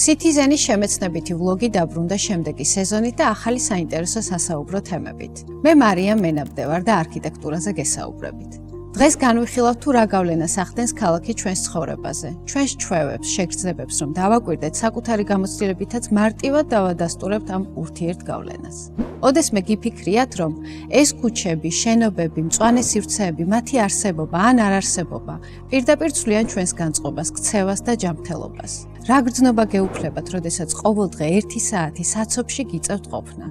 Citizen-ის შემეცნებითი ვლოგი დაბრუნდა შემდეგი სეზონით და ახალი საინტერესო სასაუბრო თემებით. მე მარიამ მენაბდე ვარ და არქიტექტურაზე გესაუბრებით. დღეს განვიხილავთ თუ რა გავლენას ახდენს ქალაქი ჩვენს ცხოვრებაზე, ჩვენს ჩვევებს, შეგრძნებებს, რომ დავაკვირდეთ საკუთარი გამოცდილებითაც მარტივად დავადასტურებთ ამ ურთიერთ გავლენას. ოდესმე გიფიქრიათ, რომ ეს ქუჩები, შენობები, მწვანე სივრცეები, მათი არსებობა ან არარსებობა პირდაპირ ცვლიან ჩვენს განწყობას, ქცევას და ჯანმრთელობას. რა გრძნობა გეუფლებათ, როდესაც ყოველდღე 1 საათი საცობში გიწევთ ყოფნა,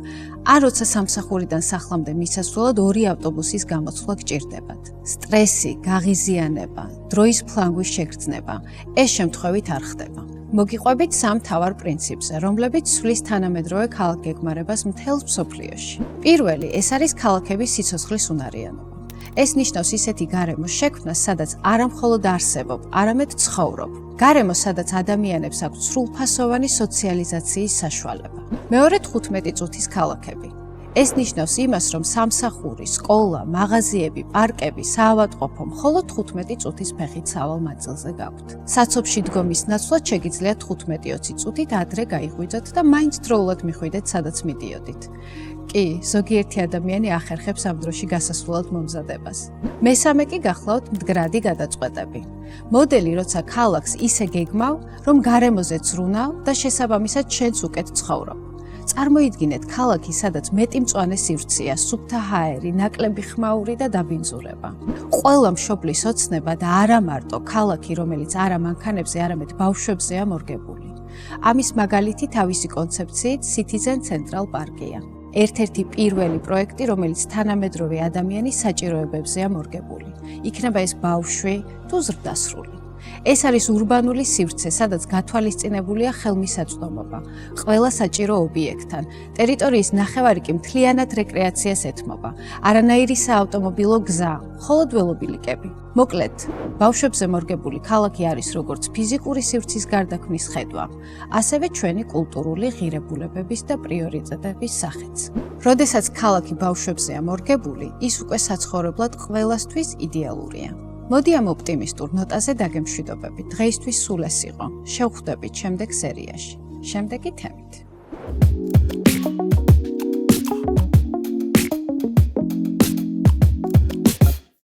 ან როცა სამსახურიდან სახლამდე მისასვლელად 2 ავტობუსის გამოცვლა გჭირდებათ. სტრესი, გაღიზიანება, დროის ფლანგვის შეგრძნება, ეს შემთხვევით არ ხდება. მოგიყვებით 3 მთავარ პრინციპზე, რომლებიც ცვლის თანამედროვე ქალაქგეგმარებას მთელ მსოფლიოში. პირველი, ეს არის ქალაქების სიცოცხლის უნარიანობა. ეს ნიშნავს ისეთი გარემოს შექმნას, სადაც არა მხოლოდ არსებობ, არამედ ცხოვრობ. გარემო, სადაც ადამიანებს აქვს სრულფასოვანი სოციალიზაციის საშუალება. მეორე 15 წუთის ქალაქები. ეს ნიშნავს იმას, რომ სამსახური, სკოლა, მაღაზიები, პარკები, საავადმყოფო მხოლოდ 15 წუთის ფეხით სავალ მანძილზე გაქვთ. საცობში დგომის ნაცვლად შეგიძლიათ 15-20 წუთით ადრე გაიღვიძოთ და მაინც დროულად მიხვიდეთ, სადაც მიდიოდით. კი, ზოგიერთი ადამიანი ახერხებს ამ დროში გასასვლელად მომზადებას. მესამე კი გახლავთ მდგრადი გადაწყვეტები. მოდელი, როცა ქალაქს ისე გეგმავ, რომ გარემოზე ზრუნავ და შესაბამისად შენც უკეთ ცხოვრობ. წარმოიდგინეთ ქალაქი, სადაც მეტი მწვანე სივრცეა, სუფთა ჰაერი, ნაკლები ხმაური და დაბინძურება. ყველა მშობლის ოცნება და არა მარტო ქალაქი, რომელიც არა მანქანებზე, არამედ ბავშვებზეა მორგებული. ამის მაგალითი თავისი კონცეფციით Citizen Central Park-ია. ერთ-ერთი პირველი პროექტი, რომელიც თანამედროვე ადამიანის საჭიროებებზეა მორგებული. იქნება ეს ბავშვი თუ ზრდასრული. ეს არის ურბანული სივრცე, სადაც გათვალისწინებულია ხელმისაწვდომობა, ყველა საჭირო ობიექტთან. ტერიტორიის ნახევარი კი მთლიანად რეკრეაციას ეთმობა. არანაირი საავტომობილო გზა, მხოლოდ ველობილიკები. მოკლედ, ბავშვებზე მორგებული ქალაქი არის როგორც ფიზიკური სივრცის გარდაქმნის ხედვა, ასევე ჩვენი კულტურული ღირებულებების და პრიორიტეტების სახეც. როდესაც ქალაქი ბავშვებზეა მორგებული, ის უკვე საცხოვრებლად ყველასთვის იდეალურია. მოდი ამ ოპტიმისტურ ნოტაზე დაგემშვიდობებით. დღეისთვის სულ ეს იყო. შევხვდებით შემდეგ სერიაში, შემდეგი თემით.